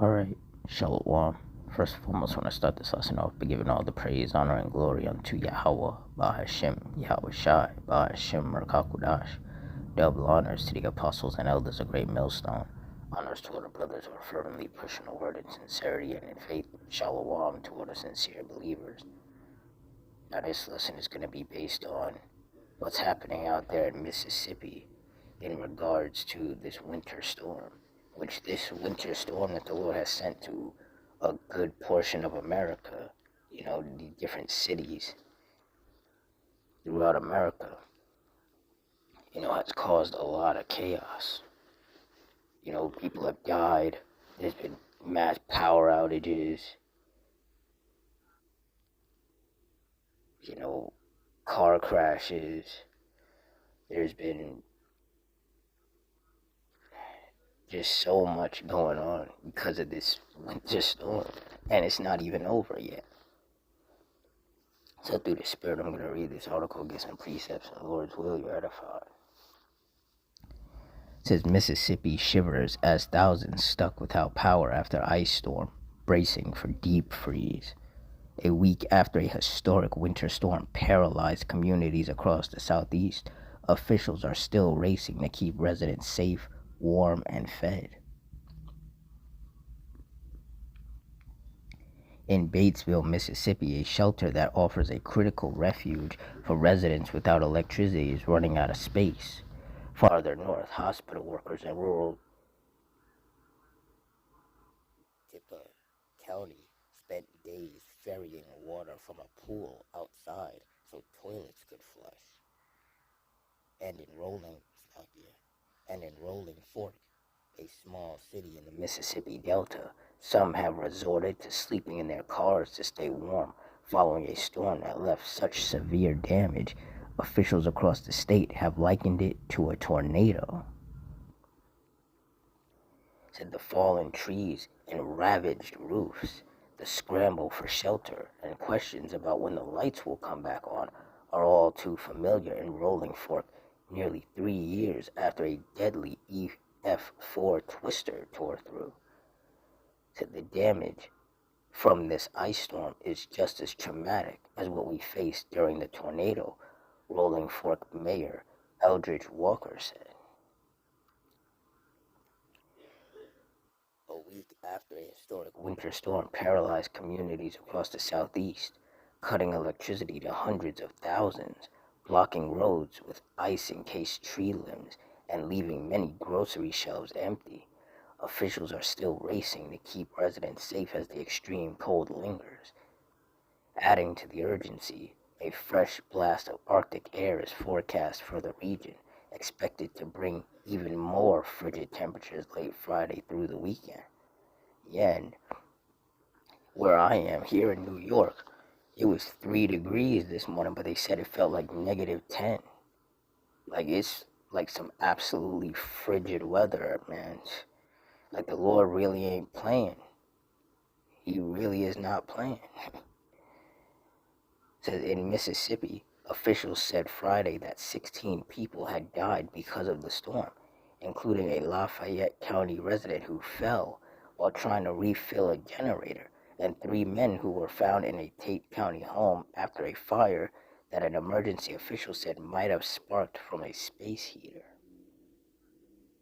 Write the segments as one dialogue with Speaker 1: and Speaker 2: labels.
Speaker 1: Alright, Shalom. First and foremost, I want to start this lesson off by giving all the praise, honor, and glory unto Yahweh, Bahashem, Yahweh Shai, Bahashem, Merkakudash. Double honors to the apostles and elders of Great Millstone. Honors to all the brothers who are fervently pushing the word in sincerity and in faith. Shalom to all the sincere believers. Now, this lesson is going to be based on what's happening out there in Mississippi in regards to this winter storm, which this winter storm that the Lord has sent to a good portion of America, the different cities throughout America, has caused a lot of chaos. People have died. There's been mass power outages, car crashes. There's been just so much going on because of this winter storm, and it's not even over yet. So through the Spirit, I'm going to read this article, get some precepts, and the Lord's will, you're edified. It says, Mississippi shivers as thousands stuck without power after ice storm, bracing for deep freeze. A week after a historic winter storm paralyzed communities across the southeast, officials are still racing to keep residents safe, warm, and fed. In Batesville, Mississippi, a shelter that offers a critical refuge for residents without electricity is running out of space. Farther north, hospital workers in rural Tippah County spent days ferrying water from a pool outside so toilets could flush. And in Rolling Fork, a small city in the Mississippi Delta, some have resorted to sleeping in their cars to stay warm following a storm that left such severe damage. Officials across the state have likened it to a tornado. Said the fallen trees and ravaged roofs, the scramble for shelter, and questions about when the lights will come back on are all too familiar in Rolling Fork nearly 3 years after a deadly EF4 twister tore through. Said the damage from this ice storm is just as traumatic as what we faced during the tornado, Rolling Fork Mayor Eldridge Walker said. A week after a historic winter storm paralyzed communities across the southeast, cutting electricity to hundreds of thousands, blocking roads with ice-encased tree limbs, and leaving many grocery shelves empty, officials are still racing to keep residents safe as the extreme cold lingers. Adding to the urgency, a fresh blast of Arctic air is forecast for the region, expected to bring even more frigid temperatures late Friday through the weekend. Yeah, and where I am here in New York, it was 3 degrees this morning, but they said it felt like -10. Like, it's like some absolutely frigid weather, man. Like, the Lord really ain't playing. He really is not playing. Says in Mississippi, officials said Friday that 16 people had died because of the storm, including a Lafayette County resident who fell while trying to refill a generator, and 3 men who were found in a Tate County home after a fire that an emergency official said might have sparked from a space heater.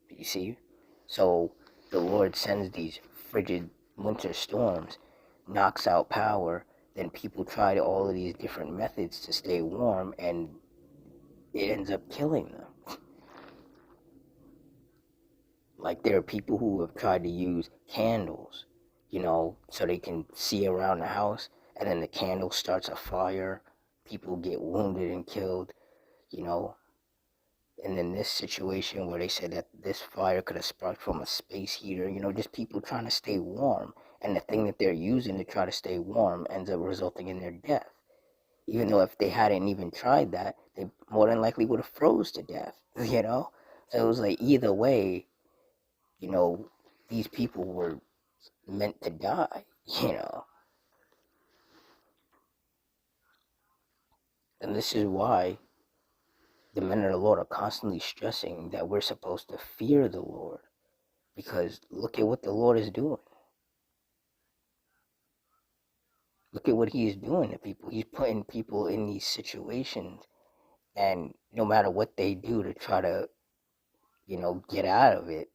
Speaker 1: You see? So the Lord sends these frigid winter storms, knocks out power, then people try all of these different methods to stay warm, and it ends up killing them. Like, there are people who have tried to use candles, so they can see around the house, and then the candle starts a fire, people get wounded and killed, you know. And in this situation where they said that this fire could have sparked from a space heater, just people trying to stay warm. And the thing that they're using to try to stay warm ends up resulting in their death. Even though if they hadn't even tried that, they more than likely would have froze to death, So it was like either way, these people were meant to die. And this is why the men of the Lord are constantly stressing that we're supposed to fear the Lord. Because look at what the Lord is doing. Look at what he's doing to people. He's putting people in these situations, and no matter what they do to try to, get out of it,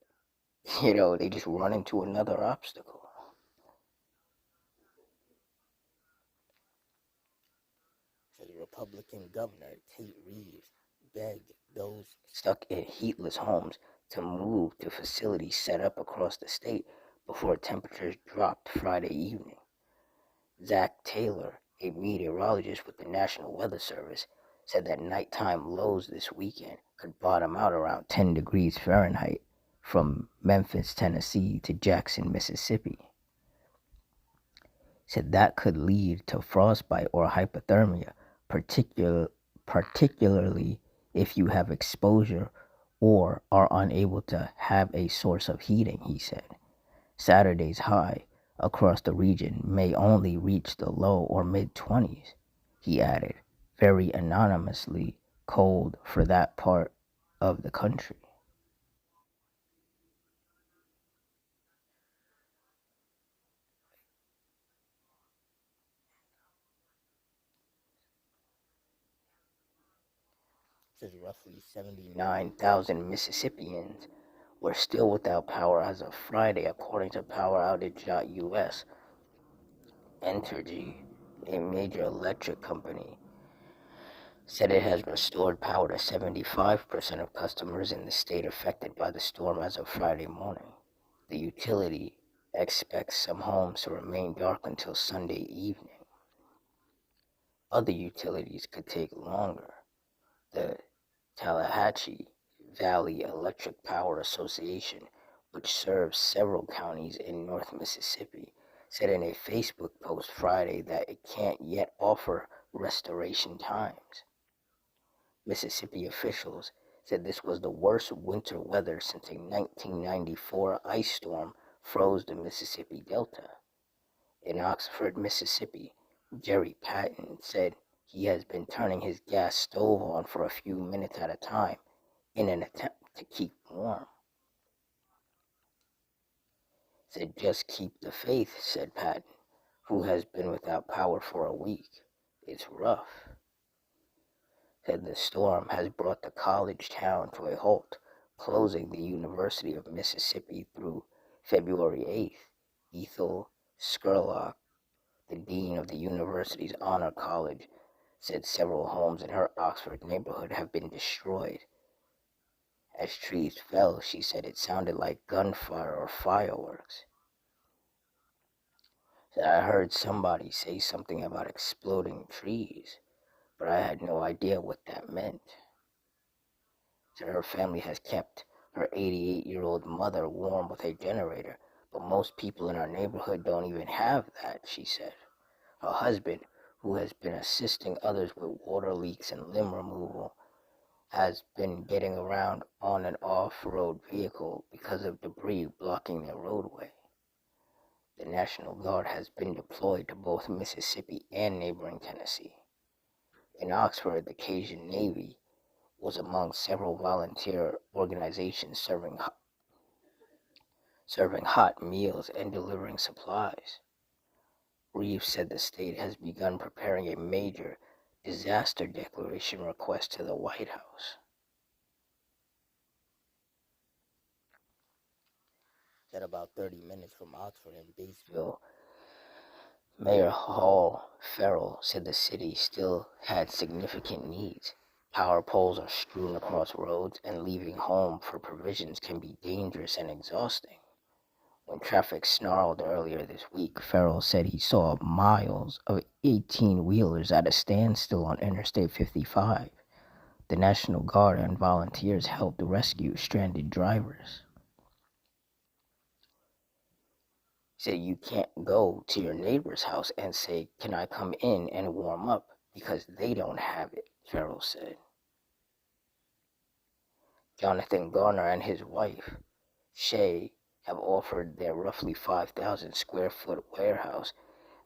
Speaker 1: they just run into another obstacle. So the Republican governor, Tate Reeves, begged those stuck in heatless homes to move to facilities set up across the state before temperatures dropped Friday evening. Zach Taylor, a meteorologist with the National Weather Service, said that nighttime lows this weekend could bottom out around 10 degrees Fahrenheit from Memphis, Tennessee to Jackson, Mississippi. Said that could lead to frostbite or hypothermia, particularly if you have exposure or are unable to have a source of heating, he said. Saturday's high across the region may only reach the low or mid-20s, he added, very anonymously cold for that part of the country. Says roughly 79,000 Mississippians were still without power as of Friday, according to PowerOutage.us. Entergy, a major electric company, said it has restored power to 75% of customers in the state affected by the storm as of Friday morning. The utility expects some homes to remain dark until Sunday evening. Other utilities could take longer. The Tallahatchie Valley Electric Power Association, which serves several counties in North Mississippi, said in a Facebook post Friday that it can't yet offer restoration times. Mississippi officials said this was the worst winter weather since a 1994 ice storm froze the Mississippi Delta. In Oxford, Mississippi, Jerry Patton said he has been turning his gas stove on for a few minutes at a time in an attempt to keep warm. Said just keep the faith, said Patton, who has been without power for a week. It's rough. Said the storm has brought the college town to a halt, closing the University of Mississippi through February 8th. Ethel Skurlock, the dean of the university's honor college, said several homes in her Oxford neighborhood have been destroyed. As trees fell, she said it sounded like gunfire or fireworks. Said I heard somebody say something about exploding trees, but I had no idea what that meant. Said her family has kept her 88-year-old mother warm with a generator, but most people in our neighborhood don't even have that, she said. Her husband, who has been assisting others with water leaks and limb removal, has been getting around on an off-road vehicle because of debris blocking their roadway. The National Guard has been deployed to both Mississippi and neighboring Tennessee. In Oxford, the Cajun Navy was among several volunteer organizations serving hot meals and delivering supplies. Reeves said the state has begun preparing a major disaster declaration request to the White House. At about 30 minutes from Oxford and Batesville, Mayor Hall Farrell said the city still had significant needs. Power poles are strewn across roads, and leaving home for provisions can be dangerous and exhausting. When traffic snarled earlier this week, Farrell said he saw miles of 18-wheelers at a standstill on Interstate 55. The National Guard and volunteers helped rescue stranded drivers. He said you can't go to your neighbor's house and say, "Can I come in and warm up?" because they don't have it, Farrell said. Jonathan Garner and his wife, Shay, have offered their roughly 5,000 square foot warehouse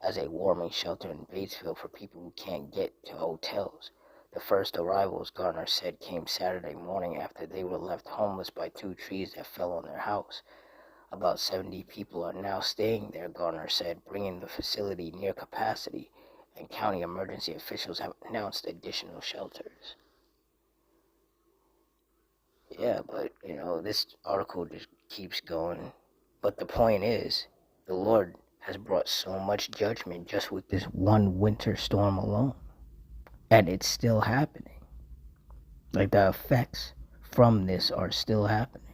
Speaker 1: as a warming shelter in Batesville for people who can't get to hotels. The first arrivals, Garner said, came Saturday morning after they were left homeless by two trees that fell on their house. About 70 people are now staying there, Garner said, bringing the facility near capacity, and county emergency officials have announced additional shelters. Yeah, but, this article just keeps going. But the point is, the Lord has brought so much judgment just with this one winter storm alone. And it's still happening. Like, the effects from this are still happening.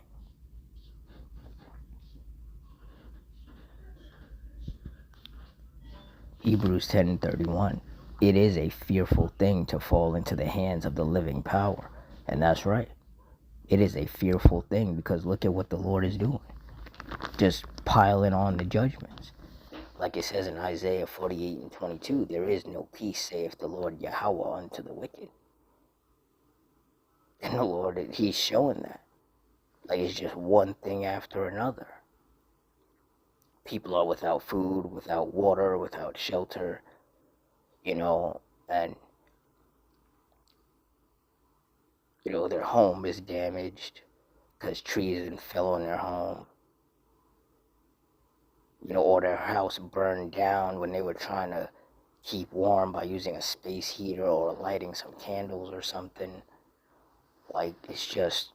Speaker 1: Hebrews 10:31. It is a fearful thing to fall into the hands of the living power. And that's right. It is a fearful thing because look at what the Lord is doing. Just piling on the judgments. Like it says in Isaiah 48:22, there is no peace, saith the Lord Yahweh, unto the wicked. And the Lord, he's showing that. Like it's just one thing after another. People are without food, without water, without shelter, and, their home is damaged because trees fell on their home. Or their house burned down when they were trying to keep warm by using a space heater or lighting some candles or something. Like, it's just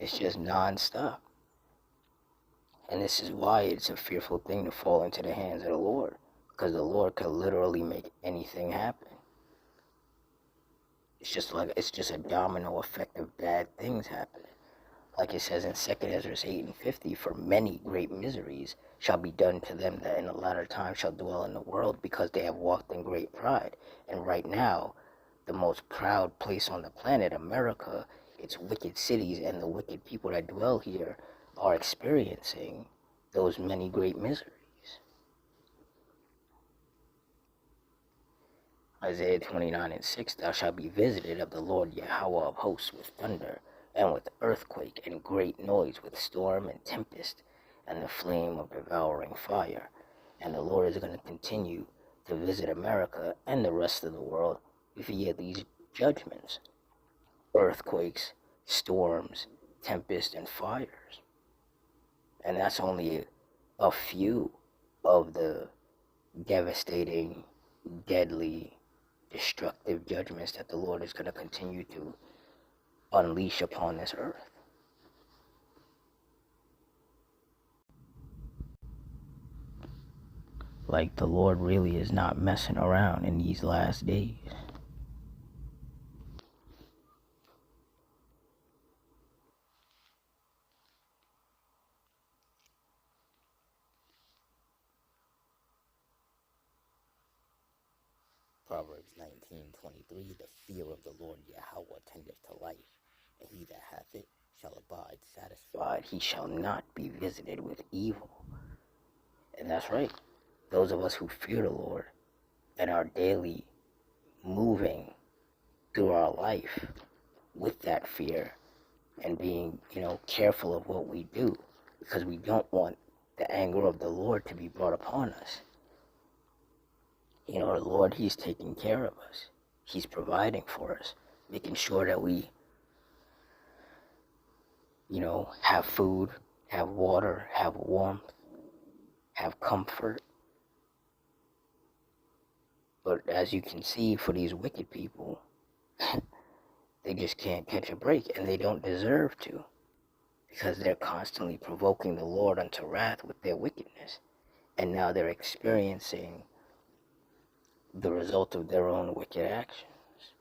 Speaker 1: nonstop. And this is why it's a fearful thing to fall into the hands of the Lord, because the Lord could literally make anything happen. It's just a domino effect of bad things happening. Like it says in 2 Ezra 8:50, for many great miseries shall be done to them that in the latter time shall dwell in the world, because they have walked in great pride. And right now, the most proud place on the planet, America, its wicked cities and the wicked people that dwell here are experiencing those many great miseries. Isaiah 29:6, thou shalt be visited of the Lord Yahweh of hosts with thunder, and with earthquake and great noise, with storm and tempest, and the flame of devouring fire. And the Lord is going to continue to visit America and the rest of the world via these judgments. Earthquakes, storms, tempest, and fires. And that's only a few of the devastating, deadly, destructive judgments that the Lord is going to continue to unleash upon this earth. Like, the Lord really is not messing around in these last days. Proverbs 19:23, the fear of the Lord Yahweh tendeth to life, and he that hath it shall abide satisfied. He shall not be visited with evil. And that's right. Those of us who fear the Lord and are daily moving through our life with that fear and being, careful of what we do, because we don't want the anger of the Lord to be brought upon us. The Lord, he's taking care of us. He's providing for us, making sure that we, have food, have water, have warmth, have comfort. But as you can see, for these wicked people, they just can't catch a break, and they don't deserve to, because they're constantly provoking the Lord unto wrath with their wickedness. And now they're experiencing the result of their own wicked actions.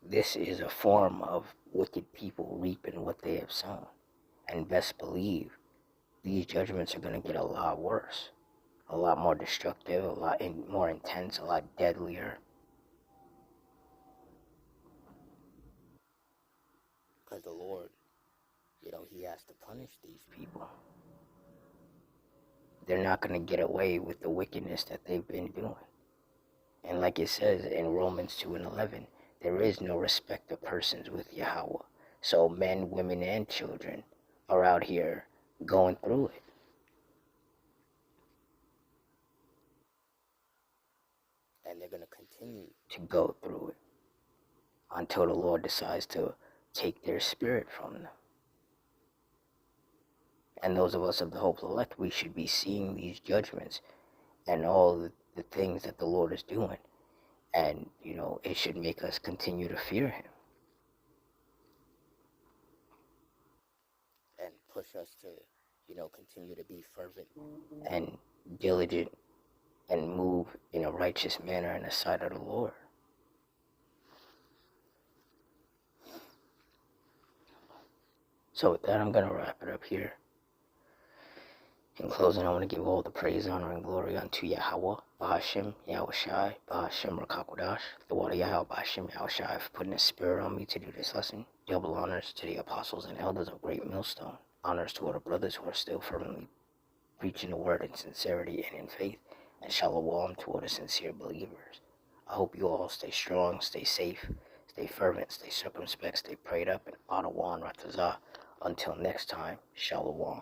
Speaker 1: This is a form of wicked people reaping what they have sown. And best believe these judgments are going to get a lot worse, a lot more destructive, a lot more intense, a lot deadlier. Because the Lord, he has to punish these people. They're not going to get away with the wickedness that they've been doing. And like it says in Romans 2:11, there is no respect of persons with Yahweh. So men, women, and children are out here going through it. And they're going to continue to go through it until the Lord decides to take their spirit from them. And those of us of the hopeful elect, we should be seeing these judgments and all the things that the Lord is doing. And, it should make us continue to fear him. And push us to, continue to be fervent and diligent and move in a righteous manner in the sight of the Lord. So with that, I'm going to wrap it up here. In closing, I want to give all the praise, honor, and glory unto Yahweh, Bahashim, Yahushai, Bahashim, Rakakwadash, the water Yahweh, Bahashim, Yahushai, for putting his spirit on me to do this lesson. Double honors to the apostles and elders of Great Millstone. Honors to all the brothers who are still firmly preaching the word in sincerity and in faith. And shalom to all the sincere believers. I hope you all stay strong, stay safe, stay fervent, stay circumspect, stay prayed up, and Adawan Ratazah. Until next time, shalom.